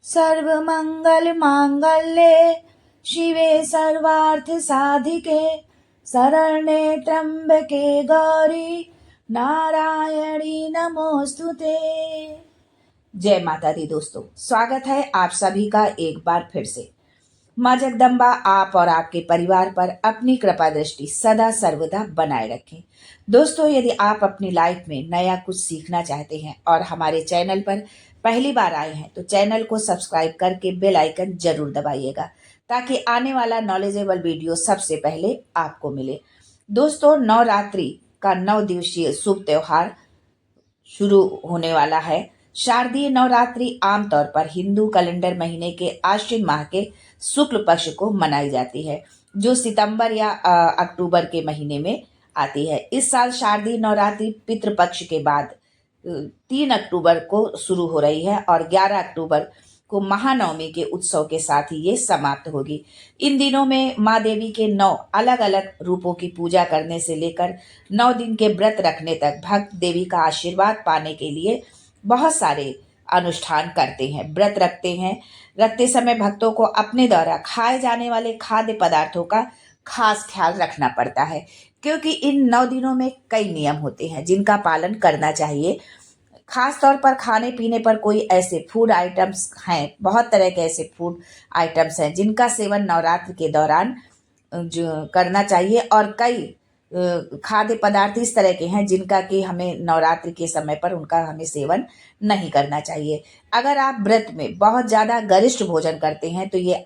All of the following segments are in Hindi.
सर्वमङ्गलमाङ्गल्ये शिवे सर्वार्थसाधिके शरण्ये त्र्यम्बके गौरी नारायणी नमोस्तुते। जय माता दी दोस्तों, स्वागत है आप सभी का एक बार फिर से। माँ जगदम्बा आप और आपके परिवार पर अपनी कृपा दृष्टि सदा सर्वदा बनाए रखें। दोस्तों, यदि आप अपनी लाइफ में नया कुछ सीखना चाहते हैं और हमारे चैनल पर पहली बार आए हैं तो चैनल को सब्सक्राइब करके बेल आइकन जरूर दबाइएगा ताकि आने वाला नॉलेजेबल वीडियो सबसे पहले आपको मिले। दोस्तों, नवरात्रि का 9 दिवसीय शुभ त्योहार शुरू होने वाला है। शारदीय नवरात्रि आमतौर पर हिंदू कैलेंडर महीने के आश्विन माह के शुक्ल पक्ष को मनाई जाती है, जो सितंबर या अक्टूबर के महीने में आती है। इस साल शारदीय नवरात्रि पितृपक्ष के बाद 3 अक्टूबर को शुरू हो रही है और 11 अक्टूबर को महानवमी के उत्सव के साथ ही ये समाप्त होगी। इन दिनों में माँ देवी के 9 अलग अलग रूपों की पूजा करने से लेकर 9 दिन के व्रत रखने तक भक्त देवी का आशीर्वाद पाने के लिए बहुत सारे अनुष्ठान करते हैं, व्रत रखते हैं। रखते समय भक्तों को अपने द्वारा खाए जाने वाले खाद्य पदार्थों का खास ख्याल रखना पड़ता है, क्योंकि इन 9 दिनों में कई नियम होते हैं जिनका पालन करना चाहिए। खास तौर पर खाने पीने पर कोई ऐसे फूड आइटम्स हैं, बहुत तरह के ऐसे फूड आइटम्स हैं जिनका सेवन नवरात्र के दौरान जो करना चाहिए, और कई खाद्य पदार्थ इस तरह के हैं जिनका कि हमें नवरात्रि के समय पर उनका हमें सेवन नहीं करना चाहिए। अगर आप व्रत में बहुत ज़्यादा गरिष्ठ भोजन करते हैं तो ये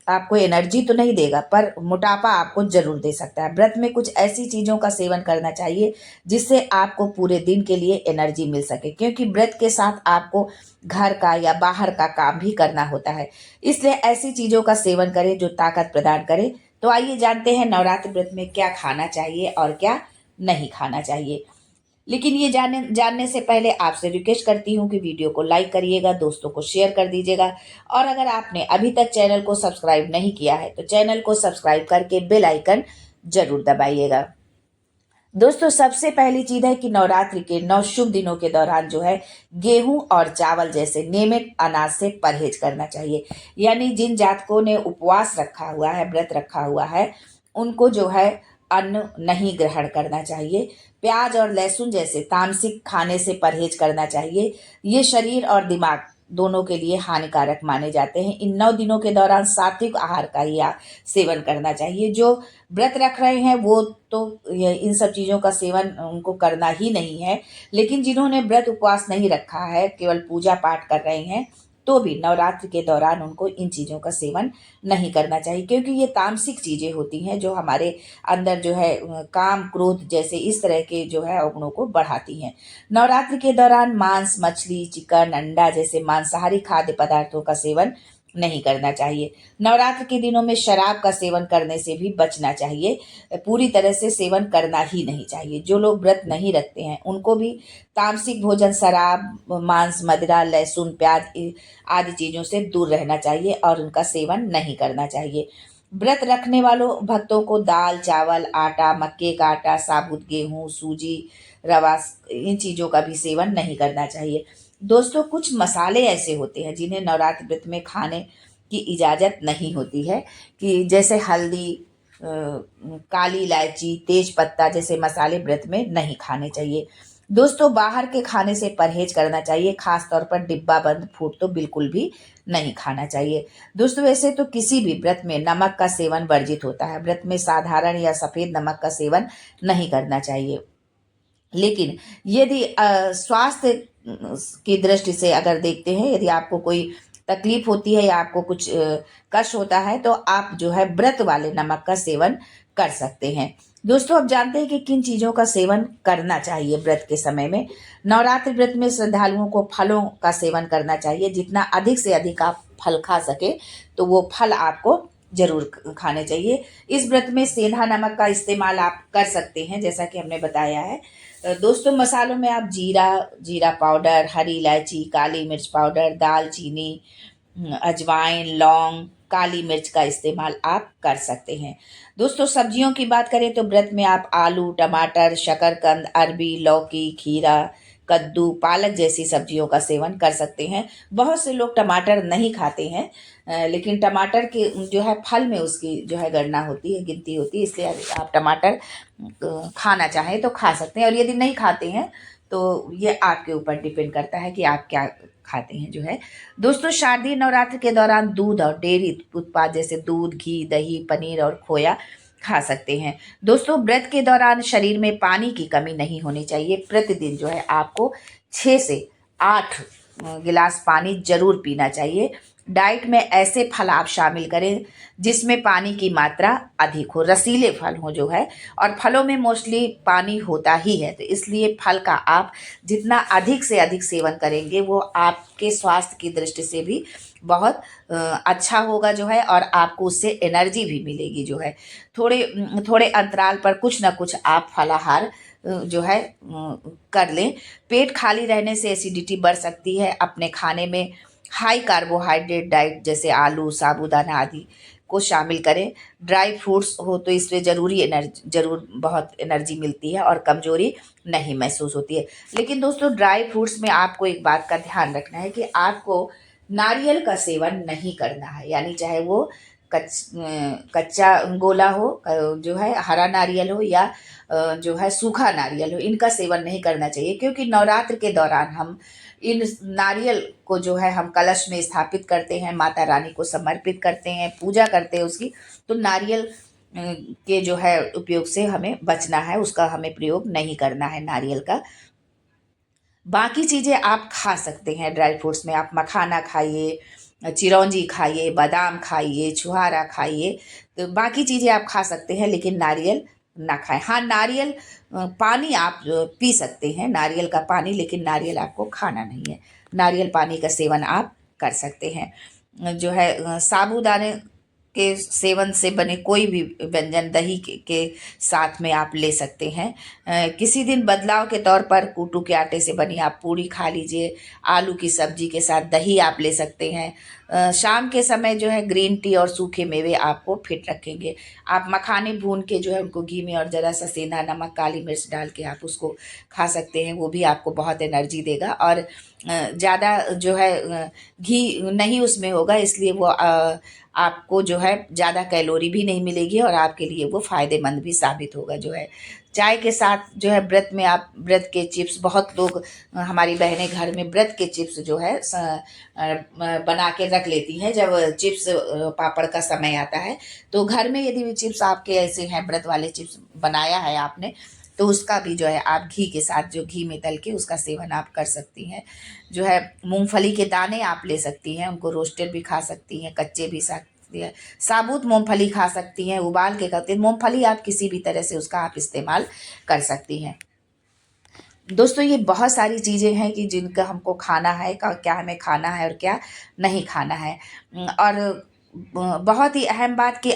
आपको एनर्जी तो नहीं देगा पर मोटापा आपको जरूर दे सकता है। व्रत में कुछ ऐसी चीज़ों का सेवन करना चाहिए जिससे आपको पूरे दिन के लिए एनर्जी मिल सके, क्योंकि व्रत के साथ आपको घर का या बाहर का काम भी करना होता है। इसलिए ऐसी चीज़ों का सेवन करें जो ताकत प्रदान करे। तो आइए जानते हैं नवरात्रि व्रत में क्या खाना चाहिए और क्या नहीं खाना चाहिए। लेकिन ये जानने से पहले आपसे रिक्वेस्ट करती हूँ कि वीडियो को लाइक करिएगा, दोस्तों को शेयर कर दीजिएगा, और अगर आपने अभी तक चैनल को सब्सक्राइब नहीं किया है तो चैनल को सब्सक्राइब करके बेल आइकन जरूर दबाइएगा। दोस्तों, सबसे पहली चीज है कि नवरात्रि के 9 शुभ दिनों के दौरान जो है गेहूं और चावल जैसे नियमित अनाज से परहेज करना चाहिए। यानी जिन जातकों ने उपवास रखा हुआ है, व्रत रखा हुआ है, उनको जो है अन्न नहीं ग्रहण करना चाहिए। प्याज और लहसुन जैसे तामसिक खाने से परहेज करना चाहिए। ये शरीर और दिमाग दोनों के लिए हानिकारक माने जाते हैं। इन 9 दिनों के दौरान सात्विक आहार का ही सेवन करना चाहिए। जो व्रत रख रहे हैं वो तो इन सब चीज़ों का सेवन उनको करना ही नहीं है, लेकिन जिन्होंने व्रत उपवास नहीं रखा है, केवल पूजा पाठ कर रहे हैं, तो भी नवरात्रि के दौरान उनको इन चीज़ों का सेवन नहीं करना चाहिए, क्योंकि ये तामसिक चीज़ें होती हैं जो हमारे अंदर जो है काम क्रोध जैसे इस तरह के जो है अवगुणों को बढ़ाती हैं। नवरात्रि के दौरान मांस, मछली, चिकन, अंडा जैसे मांसाहारी खाद्य पदार्थों का सेवन नहीं करना चाहिए। नवरात्र के दिनों में शराब का सेवन करने से भी बचना चाहिए, पूरी तरह से सेवन करना ही नहीं चाहिए। जो लोग व्रत नहीं रखते हैं उनको भी तामसिक भोजन, शराब, मांस, मदिरा, लहसुन, प्याज आदि चीज़ों से दूर रहना चाहिए और उनका सेवन नहीं करना चाहिए। व्रत रखने वालों भक्तों को दाल, चावल, आटा, मक्के का आटा, साबुत गेहूं, सूजी, रवा, इन चीज़ों का भी सेवन नहीं करना चाहिए। दोस्तों, कुछ मसाले ऐसे होते हैं जिन्हें नवरात्र व्रत में खाने की इजाज़त नहीं होती है, कि जैसे हल्दी, काली इलायची, तेज पत्ता जैसे मसाले व्रत में नहीं खाने चाहिए। दोस्तों, बाहर के खाने से परहेज करना चाहिए, खास तौर पर डिब्बा बंद फूड तो बिल्कुल भी नहीं खाना चाहिए। दोस्तों, वैसे तो किसी भी व्रत में नमक का सेवन वर्जित होता है। व्रत में साधारण या सफ़ेद नमक का सेवन नहीं करना चाहिए, लेकिन यदि स्वास्थ्य की दृष्टि से अगर देखते हैं, यदि आपको कोई तकलीफ होती है या आपको कुछ कष्ट होता है तो आप जो है व्रत वाले नमक का सेवन कर सकते हैं। दोस्तों, अब जानते हैं कि किन चीज़ों का सेवन करना चाहिए व्रत के समय में। नवरात्रि व्रत में श्रद्धालुओं को फलों का सेवन करना चाहिए। जितना अधिक से अधिक आप फल खा सके तो वो फल आपको जरूर खाने चाहिए। इस व्रत में सेंधा नमक का इस्तेमाल आप कर सकते हैं, जैसा कि हमने बताया है। दोस्तों, मसालों में आप जीरा पाउडर, हरी इलायची, काली मिर्च पाउडर, दालचीनी, अजवाइन, लौंग, काली मिर्च का इस्तेमाल आप कर सकते हैं। दोस्तों, सब्जियों की बात करें तो व्रत में आप आलू, टमाटर, शकरकंद, अरबी, लौकी, खीरा, कद्दू, पालक जैसी सब्जियों का सेवन कर सकते हैं। बहुत से लोग टमाटर नहीं खाते हैं, लेकिन टमाटर के जो है फल में उसकी जो है गणना होती है, गिनती होती है, इसलिए आप टमाटर खाना चाहें तो खा सकते हैं, और यदि नहीं खाते हैं तो ये आपके ऊपर डिपेंड करता है कि आप क्या खाते हैं जो है। दोस्तों, शारदीय नवरात्र के दौरान दूध और डेयरी उत्पाद जैसे दूध, घी, दही, पनीर और खोया खा सकते हैं। दोस्तों, व्रत के दौरान शरीर में पानी की कमी नहीं होनी चाहिए। प्रतिदिन जो है आपको 6 से 8 गिलास पानी जरूर पीना चाहिए। डाइट में ऐसे फल आप शामिल करें जिसमें पानी की मात्रा अधिक हो, रसीले फल हो जो है, और फलों में मोस्टली पानी होता ही है, तो इसलिए फल का आप जितना अधिक से अधिक सेवन करेंगे वो आपके स्वास्थ्य की दृष्टि से भी बहुत अच्छा होगा जो है, और आपको उससे एनर्जी भी मिलेगी जो है। थोड़े थोड़े अंतराल पर कुछ ना कुछ आप फलाहार जो है कर लें। पेट खाली रहने से एसिडिटी बढ़ सकती है। अपने खाने में हाई कार्बोहाइड्रेट डाइट जैसे आलू, साबूदाना आदि को शामिल करें। ड्राई फ्रूट्स हो तो इसमें जरूर बहुत एनर्जी मिलती है और कमजोरी नहीं महसूस होती है। लेकिन दोस्तों, ड्राई फ्रूट्स में आपको एक बात का ध्यान रखना है कि आपको नारियल का सेवन नहीं करना है, यानी चाहे वो कच्चा गोला हो, जो है हरा नारियल हो, या जो है सूखा नारियल हो, इनका सेवन नहीं करना चाहिए, क्योंकि नवरात्र के दौरान हम इन नारियल को जो है हम कलश में स्थापित करते हैं, माता रानी को समर्पित करते हैं, पूजा करते हैं उसकी। तो नारियल के जो है उपयोग से हमें बचना है, उसका हमें प्रयोग नहीं करना है नारियल का। बाकी चीज़ें आप खा सकते हैं। ड्राई फ्रूट्स में आप मखाना खाइए, चिरौंजी खाइए, बादाम खाइए, छुहारा खाइए, तो बाकी चीज़ें आप खा सकते हैं, लेकिन नारियल ना खाएं। हाँ, नारियल पानी आप पी सकते हैं, नारियल का पानी, लेकिन नारियल आपको खाना नहीं है। नारियल पानी का सेवन आप कर सकते हैं। जो है साबूदाने के सेवन से बने कोई भी व्यंजन दही के साथ में आप ले सकते हैं। किसी दिन बदलाव के तौर पर कूटू के आटे से बनी आप पूरी खा लीजिए। आलू की सब्जी के साथ दही आप ले सकते हैं। शाम के समय जो है ग्रीन टी और सूखे मेवे आपको फिट रखेंगे। आप मखाने भून के जो है उनको घी में और ज़रा सा सेंधा नमक, काली मिर्च डाल के आप उसको खा सकते हैं, वो भी आपको बहुत एनर्जी देगा। और ज़्यादा जो है घी नहीं उसमें होगा, इसलिए वो आपको जो है ज़्यादा कैलोरी भी नहीं मिलेगी, और आपके लिए वो फ़ायदेमंद भी साबित होगा जो है। चाय के साथ जो है व्रत में आप व्रत के चिप्स, बहुत लोग हमारी बहनें घर में व्रत के चिप्स जो है बना के रख लेती हैं। जब चिप्स पापड़ का समय आता है तो घर में यदि चिप्स आपके ऐसे हैं, व्रत वाले चिप्स बनाया है आपने, तो उसका भी जो है आप घी के साथ, जो घी में तल के उसका सेवन आप कर सकती हैं। जो है मूंगफली के दाने आप ले सकती हैं, उनको रोस्टेड भी खा सकती हैं, कच्चे भी सकती हैं, साबुत मूंगफली खा सकती हैं, उबाल के करते हैं। मूंगफली आप किसी भी तरह से उसका आप इस्तेमाल कर सकती हैं। दोस्तों, ये बहुत सारी चीज़ें हैं कि जिनका हमको खाना है, क्या हमें खाना है और क्या नहीं खाना है। और बहुत ही अहम बात कि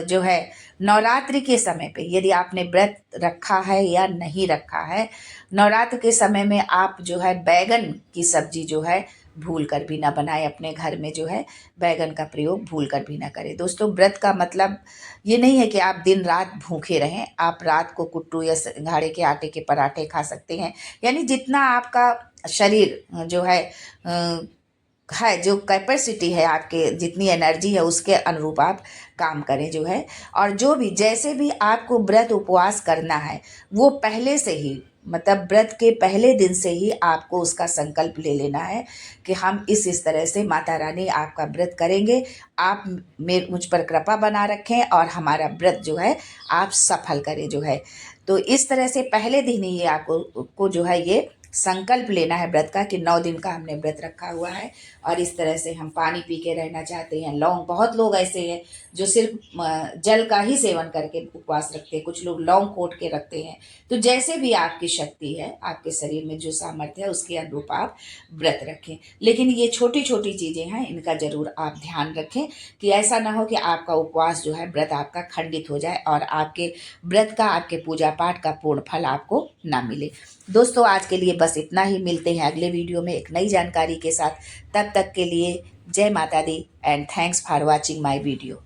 जो है नवरात्रि के समय पे यदि आपने व्रत रखा है या नहीं रखा है, नवरात्र के समय में आप जो है बैगन की सब्जी जो है भूल कर भी ना बनाएं। अपने घर में जो है बैगन का प्रयोग भूल कर भी ना करें। दोस्तों, व्रत का मतलब ये नहीं है कि आप दिन रात भूखे रहें। आप रात को कुट्टू या सिंघाड़े के आटे के पराठे खा सकते हैं, यानी जितना आपका शरीर जो है जो कैपेसिटी है, आपके जितनी एनर्जी है उसके अनुरूप आप काम करें जो है। और जो भी जैसे भी आपको व्रत उपवास करना है, वो पहले से ही, मतलब व्रत के पहले दिन से ही आपको उसका संकल्प ले लेना है कि हम इस तरह से माता रानी आपका व्रत करेंगे, आप मुझ पर कृपा बना रखें और हमारा व्रत जो है आप सफल करें जो है। तो इस तरह से पहले दिन ही ये आपको जो है ये संकल्प लेना है व्रत का कि 9 दिन का हमने व्रत रखा हुआ है और इस तरह से हम पानी पी के रहना चाहते हैं। लौंग, बहुत लोग ऐसे हैं जो सिर्फ जल का ही सेवन करके उपवास रखते हैं, कुछ लोग लौंग कोट के रखते हैं। तो जैसे भी आपकी शक्ति है, आपके शरीर में जो सामर्थ्य है उसके अनुरूप आप व्रत रखें। लेकिन ये छोटी छोटी चीज़ें हैं, इनका जरूर आप ध्यान रखें कि ऐसा ना हो कि आपका उपवास जो है, व्रत आपका खंडित हो जाए और आपके व्रत का, आपके पूजा पाठ का पूर्ण फल आपको ना मिले। दोस्तों, आज के लिए बस इतना ही। मिलते हैं अगले वीडियो में एक नई जानकारी के साथ। तब तक के लिए जय माता दी and thanks for watching my video.